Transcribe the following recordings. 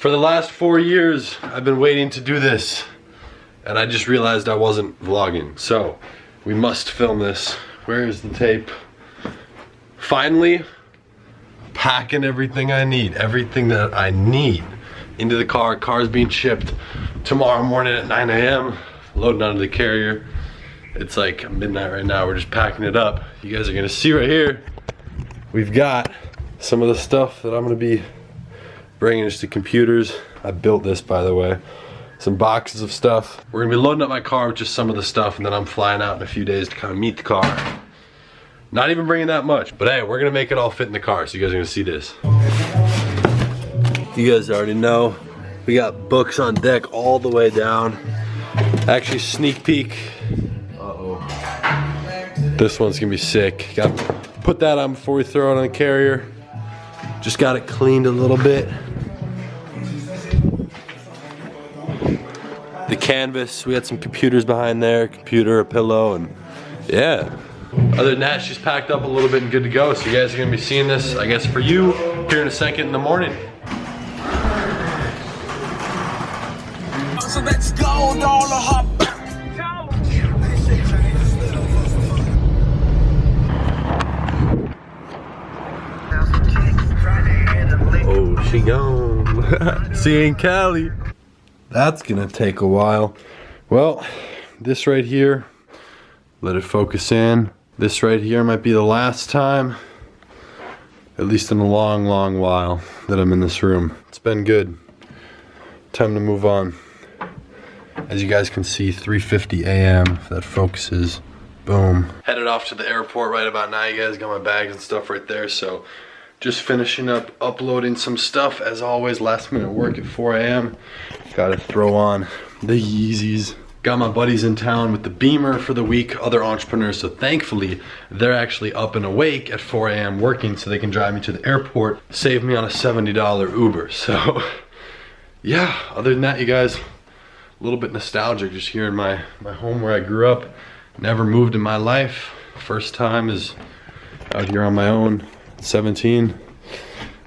For the last 4 years, I've been waiting to do this, and I just realized I wasn't vlogging. So, we must film this. Where is the tape? Finally, packing everything I need, everything that I need into the car. Car's being shipped tomorrow morning at 9 a.m. Loading onto the carrier. It's like midnight right now. We're just packing it up. You guys are gonna see right here, we've got some of the stuff that I'm gonna be bringing, just the computers. I built this, by the way. Some boxes of stuff. We're gonna be loading up my car with just some of the stuff, and then I'm flying out in a few days to kind of meet the car. Not even bringing that much, but hey, we're gonna make it all fit in the car, so you guys are gonna see this. You guys already know, we got books on deck all the way down. Actually, sneak peek. Uh-oh. This one's gonna be sick. Got to put that on before we throw it on the carrier. Just got it cleaned a little bit. The canvas, we had some computers behind there, computer, a pillow, and yeah. Other than that, she's packed up a little bit and good to go. So you guys are gonna be seeing this, I guess, for you here in a second in the morning. So let's go, all the hop. Oh, she gone. Seeing Cali. That's gonna take a while. Well, this right here, let it focus in. This right here might be the last time, at least in a long, long while, that I'm in this room. It's been good. Time to move on. As you guys can see, 3:50 a.m. if that focuses. Boom. Headed off to the airport right about now. You guys got my bags and stuff right there, so just finishing up uploading some stuff. As always, last minute work at 4 a.m. Gotta throw on the Yeezys. Got my buddies in town with the Beamer for the week, other entrepreneurs, so thankfully they're actually up and awake at 4 a.m. working so they can drive me to the airport, save me on a $70 Uber. So yeah, other than that, you guys, a little bit nostalgic just here in my home where I grew up. Never moved in my life. First time is out here on my own. 17.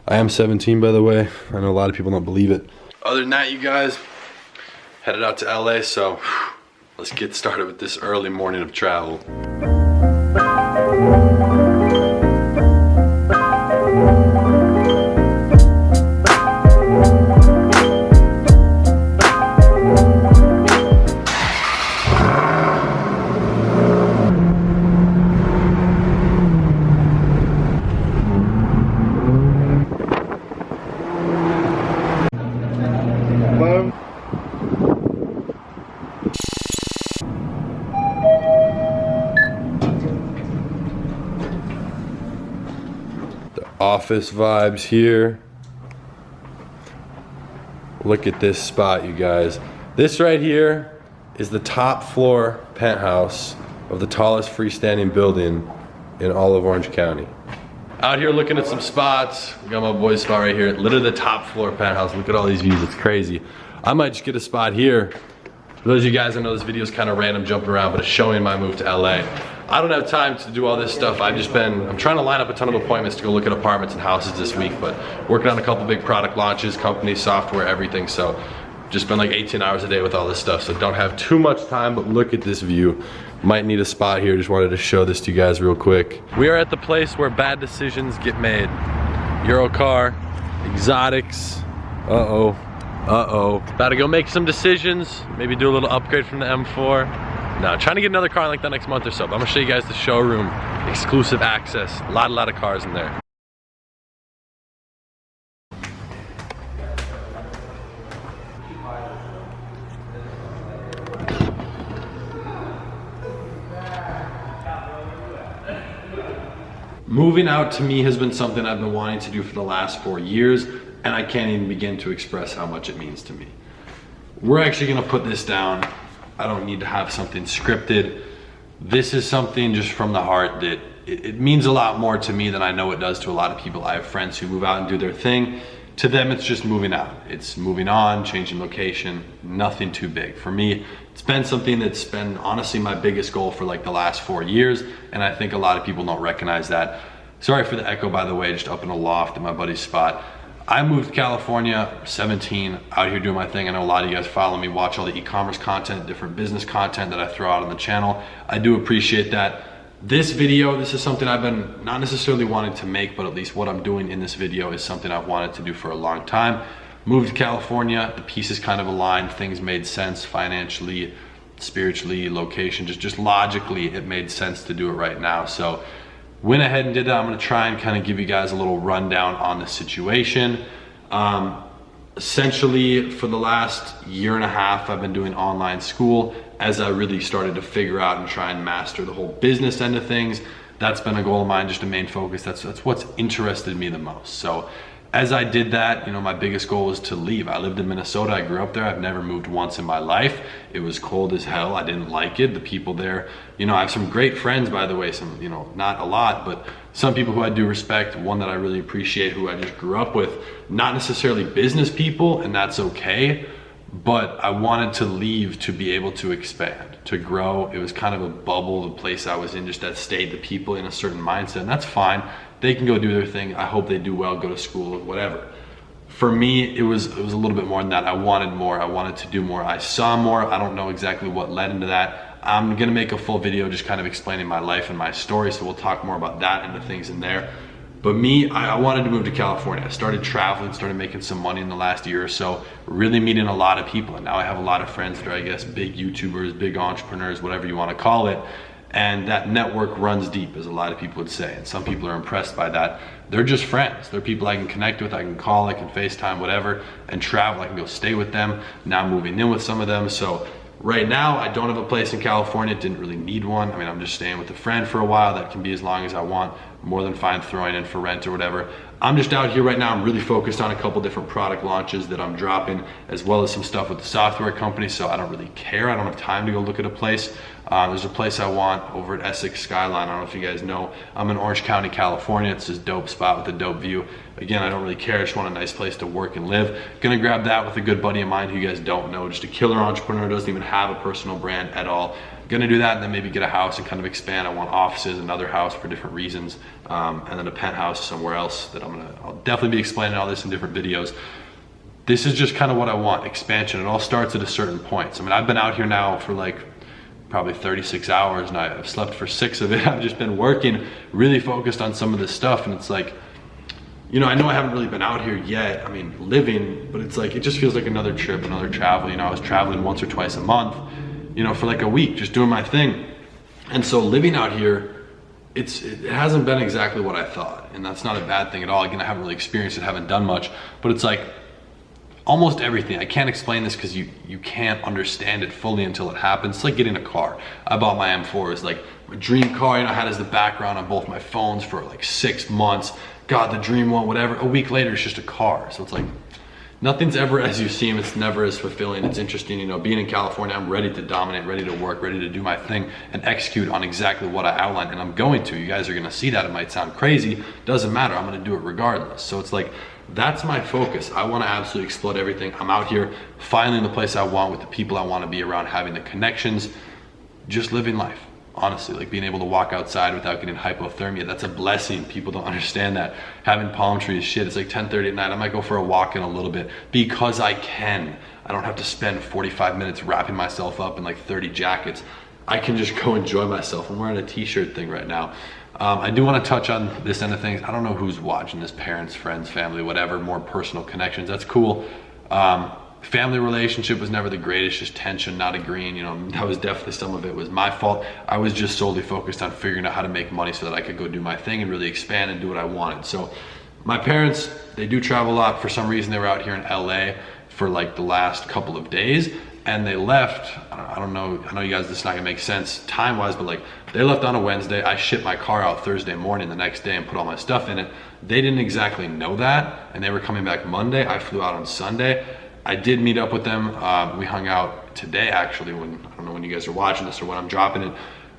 I am 17, by the way. I know a lot of people don't believe it. Other than that, you guys, headed out to LA, so let's get started with this early morning of travel. Office vibes here. Look at this spot, you guys. This right here is the top floor penthouse of the tallest freestanding building in all of Orange County. Out here looking at some spots. We got my boy's spot right here. Literally the top floor penthouse. Look at all these views, it's crazy. I might just get a spot here. For those of you guys, I know this video is kind of random jumping around, but it's showing my move to LA. I don't have time to do all this stuff. I'm trying to line up a ton of appointments to go look at apartments and houses this week, but working on a couple big product launches, companies, software, everything. So just been like 18 hours a day with all this stuff. So don't have too much time, but look at this view. Might need a spot here. Just wanted to show this to you guys real quick. We are at the place where bad decisions get made. Euro car, exotics. Uh-oh. About to go make some decisions. Maybe do a little upgrade from the M4. No, trying to get another car in like the next month or so. But I'm gonna show you guys the showroom, exclusive access. A lot of cars in there. Moving out to me has been something I've been wanting to do for the last 4 years, and I can't even begin to express how much it means to me. We're actually gonna put this down. I don't need to have something scripted. This is something just from the heart that it means a lot more to me than I know it does to a lot of people. I have friends who move out and do their thing. To them, it's just moving out. It's moving on, changing location, nothing too big. For me, it's been something that's been honestly my biggest goal for like the last 4 years, and I think a lot of people don't recognize that. Sorry for the echo, by the way, just up in a loft at my buddy's spot. I moved to California, 17, out here doing my thing. I know a lot of you guys follow me, watch all the e-commerce content, different business content that I throw out on the channel. I do appreciate that. This video, this is something I've been not necessarily wanting to make, but at least what I'm doing in this video is something I've wanted to do for a long time. Moved to California, the pieces kind of aligned, things made sense financially, spiritually, location, just logically, it made sense to do it right now. So went ahead and did that. I'm gonna try and kind of give you guys a little rundown on the situation. Essentially, for the last year and a half, I've been doing online school as I really started to figure out and try and master the whole business end of things. That's been a goal of mine, just a main focus. That's what's interested me the most. So as I did that, you know, my biggest goal was to leave. I lived in Minnesota, I grew up there. I've never moved once in my life. It was cold as hell, I didn't like it. The people there, you know, I have some great friends, by the way, some, you know, not a lot, but some people who I do respect, one that I really appreciate, who I just grew up with, not necessarily business people, and that's okay, but I wanted to leave to be able to expand, to grow. It was kind of a bubble, the place I was in, just that stayed the people in a certain mindset, and that's fine. They can go do their thing. I hope they do well, go to school, whatever. For me, it was a little bit more than that. I wanted more, I wanted to do more. I saw more, I don't know exactly what led into that. I'm gonna make a full video just kind of explaining my life and my story, so we'll talk more about that and the things in there. But me, I wanted to move to California. I started traveling, started making some money in the last year or so, really meeting a lot of people. And now I have a lot of friends that are, I guess, big YouTubers, big entrepreneurs, whatever you wanna call it. And that network runs deep, as a lot of people would say. And some people are impressed by that. They're just friends. They're people I can connect with, I can call, I can FaceTime, whatever, and travel. I can go stay with them. Now I'm moving in with some of them. So right now, I don't have a place in California, didn't really need one. I mean, I'm just staying with a friend for a while. That can be as long as I want, more than fine throwing in for rent or whatever. I'm just out here right now. I'm really focused on a couple different product launches that I'm dropping, as well as some stuff with the software company, so I don't really care. I don't have time to go look at a place. There's a place I want over at Essex Skyline. I don't know if you guys know. I'm in Orange County, California. It's this dope spot with a dope view. Again, I don't really care. I just want a nice place to work and live. Gonna grab that with a good buddy of mine who you guys don't know. Just a killer entrepreneur, doesn't even have a personal brand at all. Gonna do that and then maybe get a house and kind of expand. I want offices, another house for different reasons, and then a penthouse somewhere else that I'll definitely be explaining all this in different videos. This is just kind of what I want, expansion. It all starts at a certain point. So, I mean, I've been out here now for like probably 36 hours and I've slept for 6 of it. I've just been working, really focused on some of this stuff, and it's like, you know, I know I haven't really been out here yet, I mean, living, but it's like, it just feels like another trip, another travel. You know, I was traveling once or twice a month, you know, for like a week, just doing my thing. And so living out here, it hasn't been exactly what I thought, and that's not a bad thing at all. Again, I haven't really experienced it, haven't done much, but it's like almost everything. I can't explain this because you can't understand it fully until it happens. It's like getting a car. I bought my M4, it's like my dream car, you know, I had as the background on both my phones for like 6 months. God, the dream one, whatever. A week later, it's just a car. So it's like, nothing's ever as you seem. It's never as fulfilling. It's interesting, you know, being in California, I'm ready to dominate, ready to work, ready to do my thing and execute on exactly what I outlined, and I'm going to. You guys are gonna see that. It might sound crazy, doesn't matter. I'm gonna do it regardless. So it's like, that's my focus. I wanna absolutely explode everything. I'm out here finding the place I want with the people I wanna be around, having the connections, just living life. Honestly, like being able to walk outside without getting hypothermia, that's a blessing. People don't understand that. Having palm trees, shit, it's like 10:30 at night. I might go for a walk in a little bit because I can. I don't have to spend 45 minutes wrapping myself up in like 30 jackets. I can just go enjoy myself. I'm wearing a t-shirt thing right now. I do want to touch on this end of things. I don't know who's watching this, parents, friends, family, whatever, more personal connections. That's cool. Family relationship was never the greatest, just tension, not agreeing. You know, that was definitely, some of it was my fault. I was just solely focused on figuring out how to make money so that I could go do my thing and really expand and do what I wanted. So my parents, they do travel a lot. For some reason, they were out here in LA for like the last couple of days, and they left. I don't know, I know you guys, this is not gonna make sense time-wise, but like they left on a Wednesday. I shipped my car out Thursday morning the next day and put all my stuff in it. They didn't exactly know that, and they were coming back Monday. I flew out on Sunday. I did meet up with them. We hung out today, actually, when, I don't know when you guys are watching this or when I'm dropping it.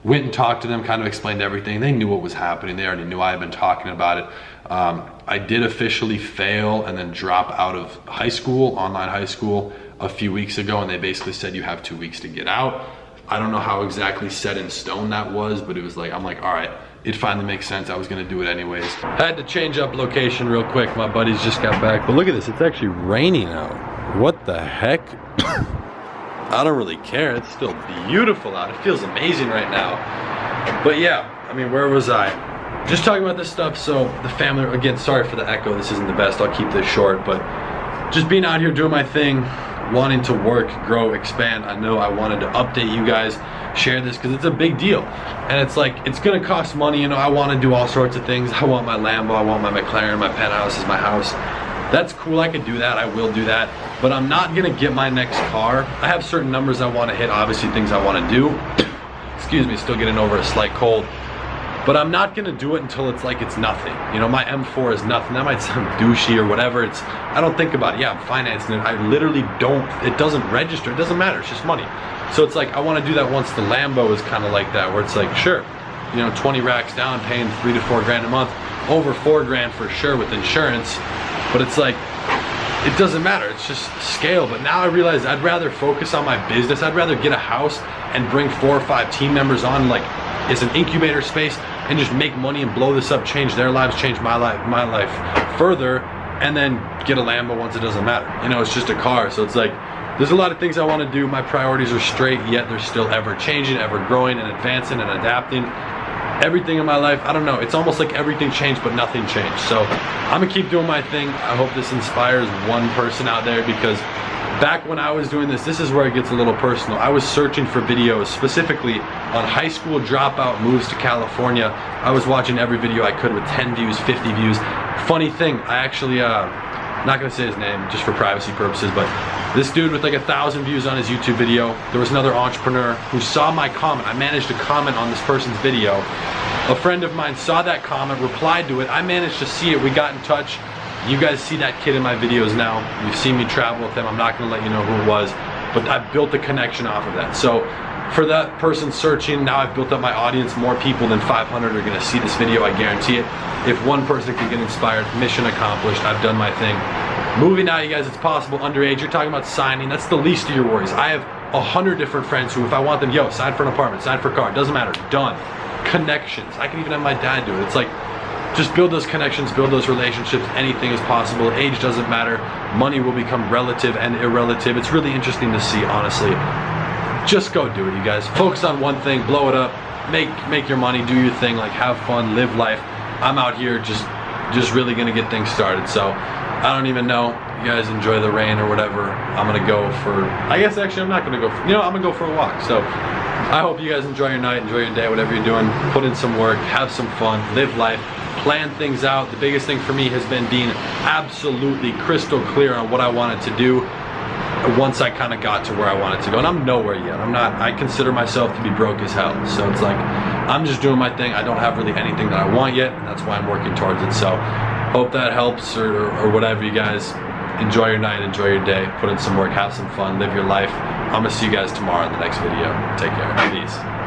Went and talked to them, kind of explained everything. They knew what was happening. They already knew I had been talking about it. I did officially fail and then drop out of high school, online high school, a few weeks ago, and they basically said you have 2 weeks to get out. I don't know how exactly set in stone that was, but it was like, I'm like, all right, it finally makes sense. I was gonna do it anyways. I had to change up location real quick. My buddies just got back, but look at this, it's actually raining out. What the heck? I don't really care, it's still beautiful out. It feels amazing right now. But yeah, I mean, where was I? Just talking about this stuff. So the family, again, sorry for the echo, this isn't the best, I'll keep this short, but just being out here doing my thing, wanting to work, grow, expand. I know I wanted to update you guys, share this, because it's a big deal. And it's like, it's gonna cost money, you know, I wanna do all sorts of things. I want my Lambo, I want my McLaren, my penthouse is my house. That's cool, I could do that, I will do that. But I'm not gonna get my next car. I have certain numbers I wanna hit, obviously things I wanna do. Excuse me, still getting over a slight cold. But I'm not gonna do it until it's like it's nothing. You know, my M4 is nothing. That might sound douchey or whatever. I don't think about it. Yeah, I'm financing it. I literally don't, it doesn't register. It doesn't matter, it's just money. So it's like, I wanna do that once the Lambo is kind of like that, where it's like, sure, you know, 20 racks down, paying 3 to 4 grand a month, over 4 grand for sure with insurance. But it's like, it doesn't matter, it's just scale. But now I realize I'd rather focus on my business. I'd rather get a house and bring 4 or 5 team members on, like, it's an incubator space, and just make money and blow this up, change their lives, change my life further, and then get a Lambo once it doesn't matter. You know, it's just a car. So it's like, there's a lot of things I want to do. My priorities are straight, yet they're still ever changing, ever growing and advancing and adapting. Everything in my life, I don't know, it's almost like everything changed but nothing changed. So I'm gonna keep doing my thing. I hope this inspires one person out there, because back when I was doing this is where it gets a little personal. I was searching for videos specifically on high school dropout moves to California. I was watching every video I could with 10 views, 50 views. Funny thing, I actually, not gonna say his name just for privacy purposes, but this dude with like 1,000 views on his YouTube video, there was another entrepreneur who saw my comment. I managed to comment on this person's video. A friend of mine saw that comment, replied to it. I managed to see it, we got in touch. You guys see that kid in my videos now. You've seen me travel with him. I'm not gonna let you know who it was, but I built a connection off of that. So for that person searching, now I've built up my audience. More people than 500 are gonna see this video, I guarantee it. If one person can get inspired, mission accomplished, I've done my thing. Moving out, you guys, it's possible. Underage, you're talking about signing, that's the least of your worries. I have 100 different friends who, if I want them, yo, sign for an apartment, sign for a car, doesn't matter, done. Connections, I can even have my dad do it. It's like, just build those connections, build those relationships. Anything is possible. Age doesn't matter. Money will become relative and irrelative. It's really interesting to see, honestly. Just go do it, you guys. Focus on one thing, blow it up, make your money, do your thing, like have fun, live life. I'm out here just really gonna get things started. So I don't even know. You guys enjoy the rain or whatever. I'm gonna go for, I guess actually I'm not gonna go for, you know, I'm gonna go for a walk. So I hope you guys enjoy your night, enjoy your day, whatever you're doing. Put in some work, have some fun, live life. Plan things out. The biggest thing for me has been being absolutely crystal clear on what I wanted to do once I kind of got to where I wanted to go. And I'm nowhere yet. I consider myself to be broke as hell. So it's like, I'm just doing my thing. I don't have really anything that I want yet, and that's why I'm working towards it. So hope that helps or whatever, you guys. Enjoy your night, enjoy your day, put in some work, have some fun, live your life. I'm gonna see you guys tomorrow in the next video. Take care, peace.